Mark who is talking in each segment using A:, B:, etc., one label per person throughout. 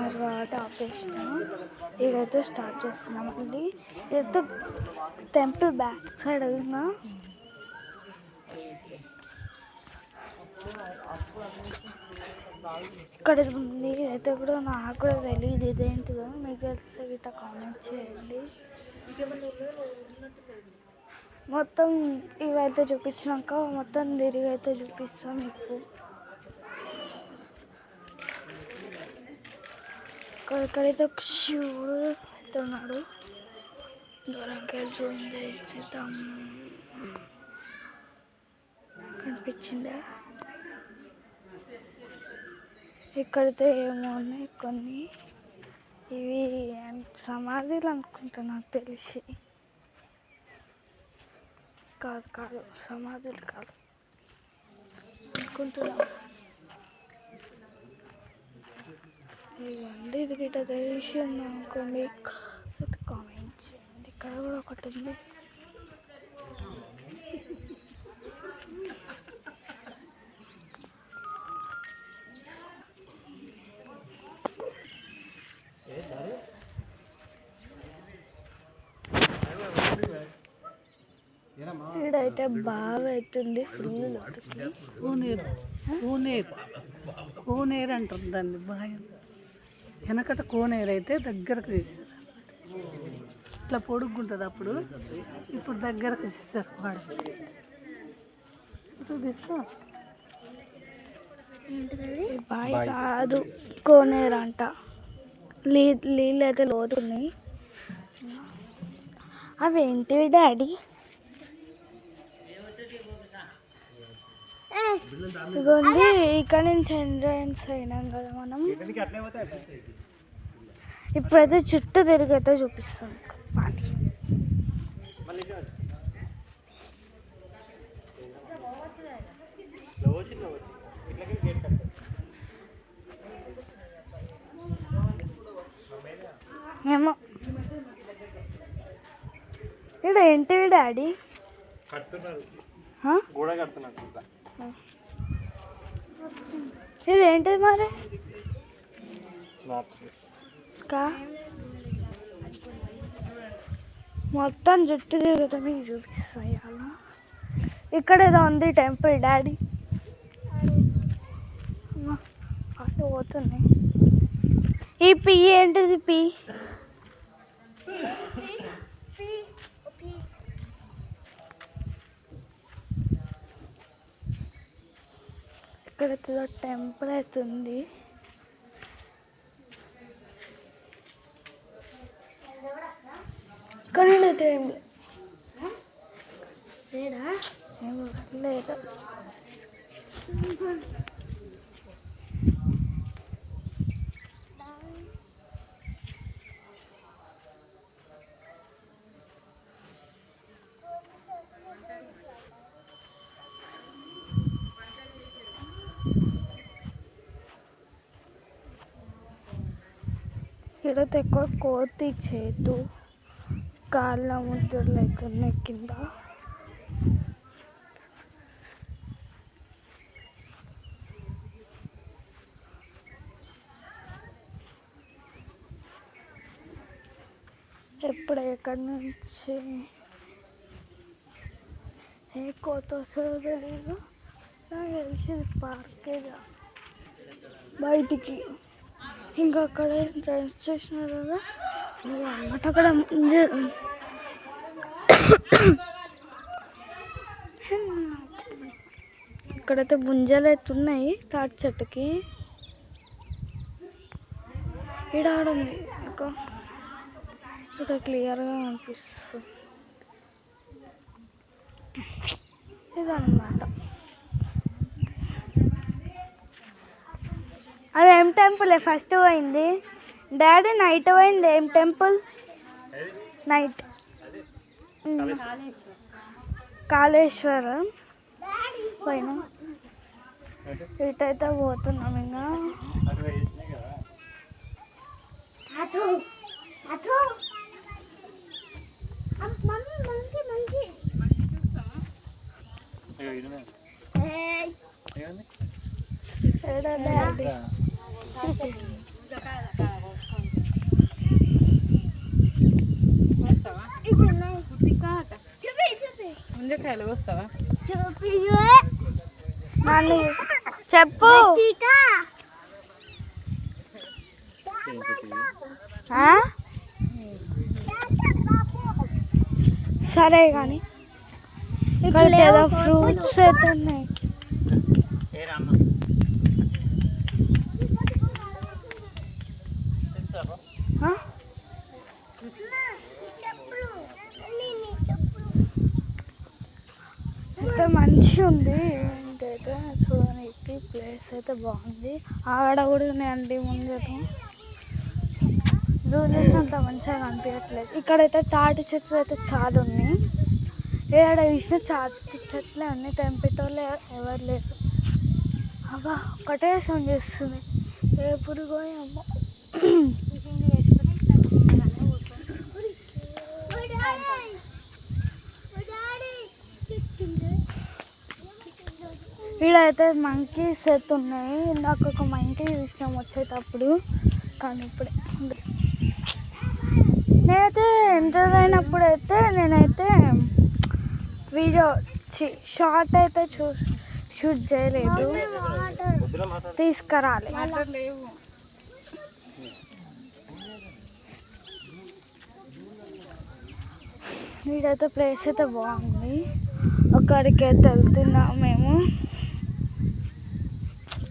A: తర్వాత ఆపేసిన ఇదైతే స్టార్ట్ చేస్తున్నాం అండి. ఇదైతే టెంపుల్ బ్యాక్ సైడ్ అయినా ఇక్కడ ఉంది. అయితే కూడా నాకు కూడా తెలియదు ఇదేంటిదో. మీకు తెలిస్తే గిట్ట కామెంట్ చేయండి. మొత్తం ఇవైతే చూపించినాక మొత్తం తిరిగి అయితే చూపిస్తాం మీకు. ఇక్కడైతే ఒక శివుడు అవుతున్నాడు. దూరంకి జూమ్ చేద్దాం. కనిపించిందా? ఇక్కడైతే ఏమో ఉన్నాయి కొన్ని. ఇవి సమాధులు అనుకుంటా నాకు తెలిసి. కాదు సమాధులు కాదు అనుకుంటున్నా. ఇవ్వండి, ఇది గిట్ట తెలిసి ఉన్నాను మీకు కామెంట్ చేయండి. ఇక్కడ కూడా ఒకటి ఉంది. ఇక్కడైతే బాగా అవుతుంది. ఫుల్
B: కోనేరు అంటారు దాన్ని. బాగా వెనకట కోనేరు అయితే దగ్గరకు తీసారు. ఇట్లా పొడుగుంటుంది అప్పుడు. ఇప్పుడు దగ్గరకు తీసారు. వాడు తీసుకో.
A: బాయ్ కాదు, కోనేరు అంట. నీళ్ళు అయితే లోతున్నాయి. అవేంటివి డాడీ? ఇదిగోండి, ఇక్కడ నుంచి ఎంట్రన్స్ అయినాం కదా మనం. ఇప్పుడైతే చుట్టూ తిరిగి అయితే చూపిస్తాం పానీ. ఏమో ఇక్కడ ఏంటివి డాడీ? ఇది ఏంటిది మరి? మొత్తం చుట్టూ తిరుగుతా మీకు చూపిస్తాయి. అలా ఇక్కడ ఏదో ఉంది టెంపుల్ డాడీ. అటు పోతున్నాయి. ఈ పీ ఏంటిది? పీ ఇక్కడ టెంపుల్ అవుతుంది. కానీ అయితే ఏం లేదు. ఇక్కడైతే ఎక్కువ కోతి చేతు కాళ్ళ ముద్రలు అవుతున్నాయి కింద. ఎప్పుడు ఎక్కడి నుంచి ఏ కోత వస్తుందో తెలీదు. నాకు తెలిసి పార్కేగా బయటికి. ఇంకా అక్కడ డ్రెస్ చేసినారు కదా అన్నమాట. అక్కడ ఇక్కడైతే ముంజలు అయితే ఉన్నాయి తాటి చెట్టుకి. ఈడ ఆడుంది ఇంకా క్లియర్గా అనిపిస్తుంది. ఇదన్నమాట. అది ఏం టెంపుల్ ఫస్ట్ పోయింది డాడీ? నైట్ పోయింది. ఏం టెంపుల్? నైట్ కాళేశ్వరం పోయినా. ఇటైతే పోతున్నాం. ఇంకా డాడీ
B: కొబ్బరికాయలు వస్తావా?
A: నన్ను చెప్పు. సరే కానీ ఇక్కడ ఏదో ఫ్రూట్స్ అయితే ఉన్నాయి. అయితే మంచిగా ఉంది. ఏంటైతే చూడడానికి ప్లేస్ అయితే బాగుంది. ఆడ కూడా ఉన్నాయండి ముందర. జూన్ అంత మంచిగా కనిపించట్లేదు. ఇక్కడైతే తాటి చెట్లు అయితే చాలా ఉన్నాయి. ఏడ చూసిన తాటి చెట్లే ఉన్నాయి. తెంపేటోళ్ళు ఎవరు లేరు. అబ్బా ఒకటే సౌండ్ చేస్తుంది. ఏ పురుగో అమ్మ. ఈడైతే మంకీస్ అయితే ఉన్నాయి. నాకు ఒక మంకీ చూసినాం వచ్చేటప్పుడు, కానీ ఇప్పుడే నేనైతే ఎంటర్ అయినప్పుడు అయితే నేనైతే వీడియో షార్ట్ అయితే షూట్ చేయలేదు. తీసుకురాలి. వీడైతే ప్లేస్ అయితే బాగుంది. అక్కడికి అయితే వెళ్తున్నాం మేము.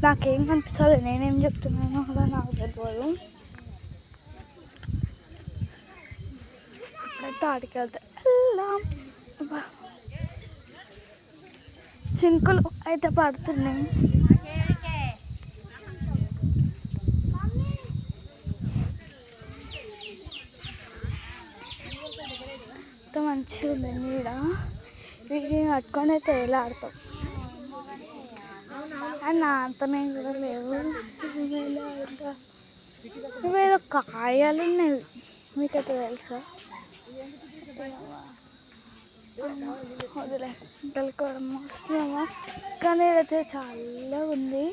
A: నాకేం కనిపిస్తుంది, నేనేం చెప్తున్నానో కూడా నాకు తెలియదు. అక్కడైతే ఆడికి వెళ్తే చింకులు అయితే పడుతున్నాయి. మంచిగా ఉంది నీడ. వీటిని కట్టుకొని అయితే వేలాడతాం. నా అంతనే కూడా లేవు. ఇవేదో కాయలు ఉన్నాయి, మీకైతే తెలుసా? వదిలే ఇంకలుకోవడం వస్తున్నామా. కానీ అయితే చాలా ఉంది.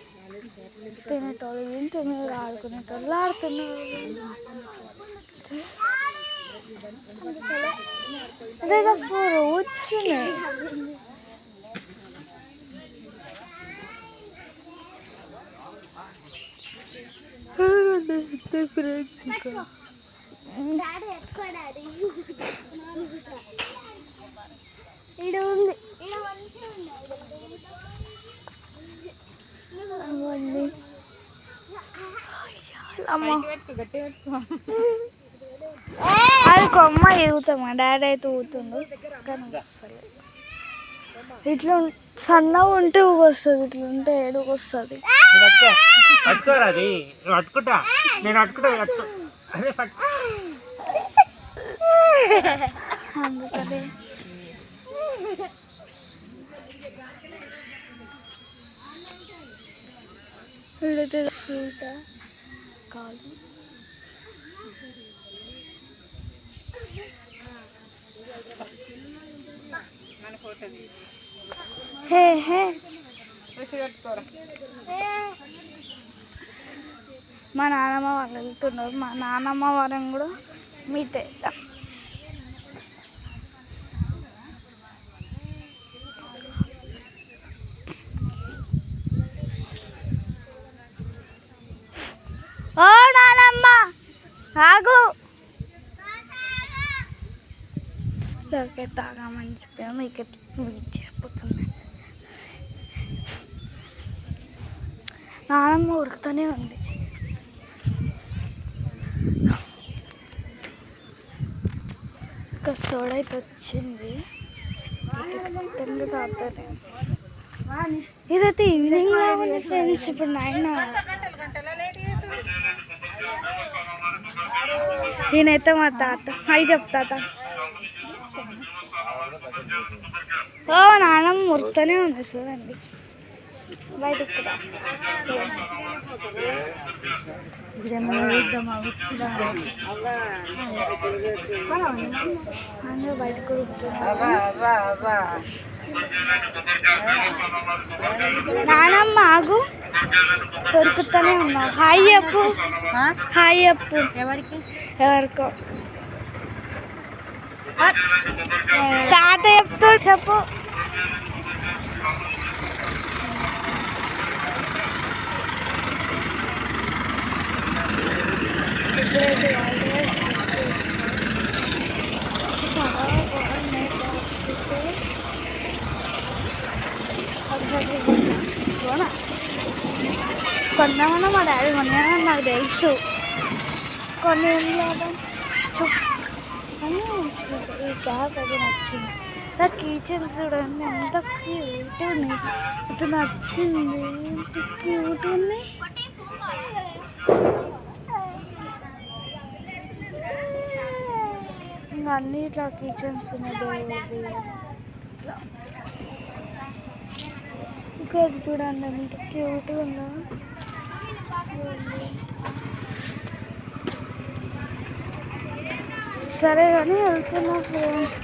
A: తినేటోళ్ళు తింటున్నారు, ఆడుకునేటోళ్ళు ఆడుతున్నారు. అదేదో ఫ్రూట్స్ ఉన్నాయి. అది కొమ్మ ఎగుతాం. మా డాడీ అయితే ఊగుతుండు. కానీ ఇట్లా సన్నగా ఉంటే ఊగొస్తుంది, ఇట్లా ఉంటే ఏడుగు వస్తుంది. అందుకని ఫ్రూట్ కాదు. హే హే మా నాన్నమ్మ వాళ్ళు వెళ్తున్నారు. మా నాన్నమ్మ వారం కూడా మీట్ అవుతాం. ఓ నానమ్మ ఆగు. సరిగ్గా తాగామని చెప్పాము. మీకు చెప్పిపోతుంది. నానమ్మ ఉడుకుతూనే ఉంది. ఒక సోడా అయితే వచ్చింది. తాగుతానే ఇదైతే ఈవినింగ్ ఉంది ఫ్రెండ్స్. ఇప్పుడు 9. ఈయనైతే మా తాత. అవి చెప్తాత. ఓ నాన్నమ్మ మురుకుతూనే ఉంది చూడండి. బయటకు రా. అందరూ బయటకు నానమ్మ ఆగు. దొరుకుతూనే ఉన్నావు. హాయ్ చెప్పు. హాయ్ చెప్పు. ఎవరికో తాత చెప్తూ చెప్పు. ఇప్పుడైతే చాలా బాగున్నాయి కొన్నామన్నా మా డాడీ కొన్నామని నాకు తెలుసు కొన్ని ఏం కానీ ఈ క్యాప్ అది నచ్చింది నా కిచెన్స్ చూడండి ఎంత క్యూట్ ఉంది ఇటు నచ్చింది ఎంత క్యూట్ ఉంది ఇంకా అన్ని ఇట్లా కిచెన్స్ ఉన్నాయి ఇట్లా ఇంకా అది చూడండి ఎంత క్యూట్గా ఉందా సరే కానీ వెళ్తున్నా ఫ్రెండ్స్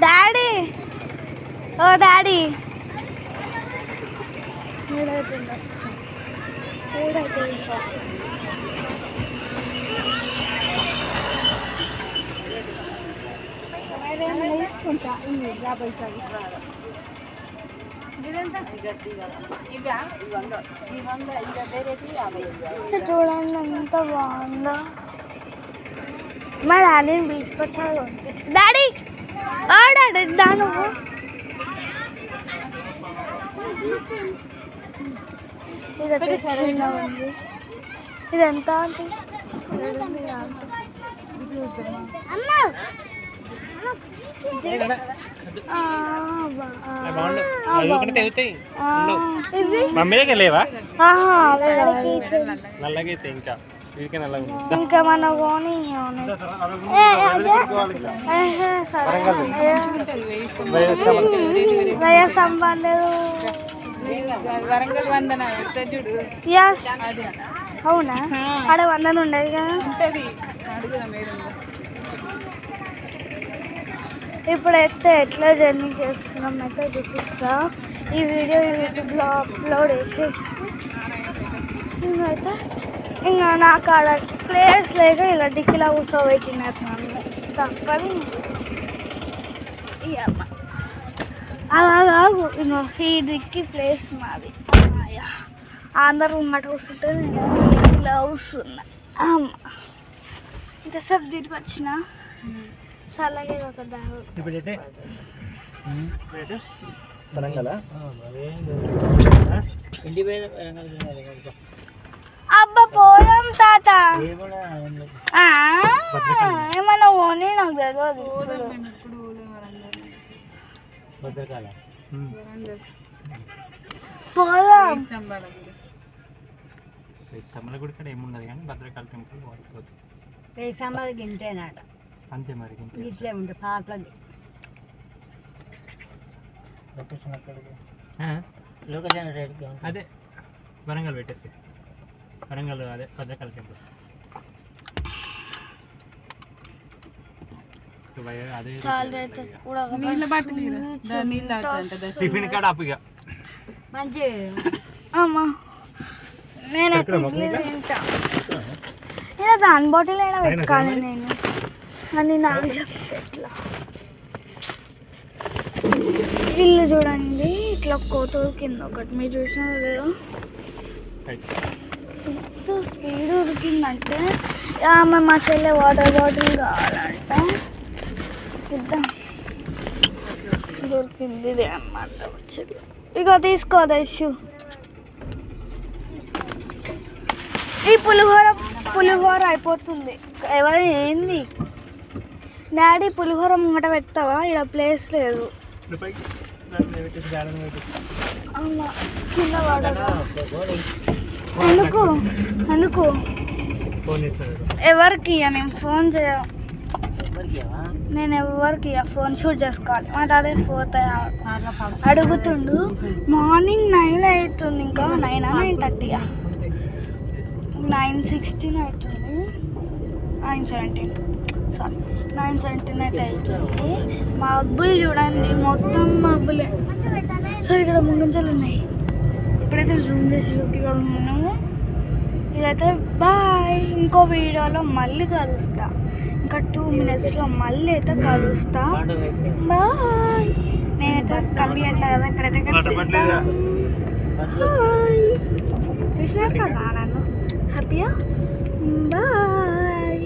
A: డాడీ ఓ డాడీ ఏడవుతుందా ఏడవుతుంది చూడండి ఎంత బాగుందో మా డాడీని బీచ్ వచ్చాడు డాడీ ఓ డాడీ దా నువ్వు ఇది చిన్నగా ఉంది ఇది ఎంత అంటే ఇంకా మన కోని స్తంభం లేదు అవునా ఆడ 100 ఉండేది కదా ఇప్పుడైతే ఎట్లా జర్నీ చేస్తున్నాం అయితే చూపిస్తా ఈ వీడియో యూట్యూబ్లో అప్లోడ్ చేసి అయితే ఇంకా నాకు ఆడ ప్లేస్ లేక ఇలా డిక్కిలా కూర్చోబెట్టినట్టున్నాను తప్పని అలాగు ఇంకో ఈ దిక్కి ప్లేస్ మాది అందరూ ఉన్నట్టు కూర్చుంటే నేను ఇలా కూర్చున్నా అమ్మ ఇంతసేపు తిరిగి వచ్చిన చల్లగే ఒక అబ్బా పోయాం తాత ఏమన్నా ఓని నాకు తెలియదు పోదాం
C: తమ్మల గుడి కాడ ఏమున్నది కానీ భద్రకాళి టెంపుల్
D: రేసమ్మది గింటేనాట
C: అంతే మరి
D: ఇట్లే ఉంటుంది పాతది
C: లొకేషన్ అదే వరంగల్ పెట్టేసి వరంగల్ అదే భద్రకాళి టెంపుల్ టిఫిన్ కాడ అప్పు ఇక
D: మంచి
A: అమ్మా నేను తింటా ఇలా దాని బాటిల్ అయినా పెట్టుకోవాలి నేను అని నాకు ఎట్లా ఇల్లు చూడండి ఇట్లా కోతూరు కింద ఒకటి మీరు చూసినా లేదు ఎంత స్పీడ్ ఉరికిందంటే ఆమె మా చెల్లె వాటర్ బాటిల్ కావాలంట ఇద్దాం దొరికింది ఇదే అన్నమాట వచ్చేది ఇక తీసుకోదా ఇష్యూ ఈ పులిహోర అయిపోతుంది ఎవరు ఏంది డాడీ పులిహోర ముంగట పెడతావా ఇక్కడ ప్లేస్ లేదు అవునా కింద వాడదా ఎందుకు ఎందుకు ఎవరికి నేను ఫోన్ చేయ నేను ఎవరికి ఫోన్ షూట్ చేసుకోవాలి మా తాతయ్య పోతా అడుగుతుండు మార్నింగ్ 9 అవుతుంది ఇంకా 9:30 9:16 అవుతుంది 9:17 సారీ 9:17 అయితే అవుతుంది మబ్బులు చూడండి మొత్తం మబ్బులే సరే ఇక్కడ ముంగంచెలు ఉన్నాయి ఇప్పుడైతే జూమ్ చేసి చూపిస్తున్నాము ఇదైతే బాయ్ బాయ్. ఇంకో వీడియోలో మళ్ళీ కలుస్తా. ఇంకా 2 minutesలో మళ్ళీ అయితే కలుస్తా. బాయ్. నేనైతే కనిపించట్లేదు కదా, ఇక్కడైతే కనిపిస్తా. బాయ్. చూసినారు కదా నన్ను హ్యాపీయా. బాయ్.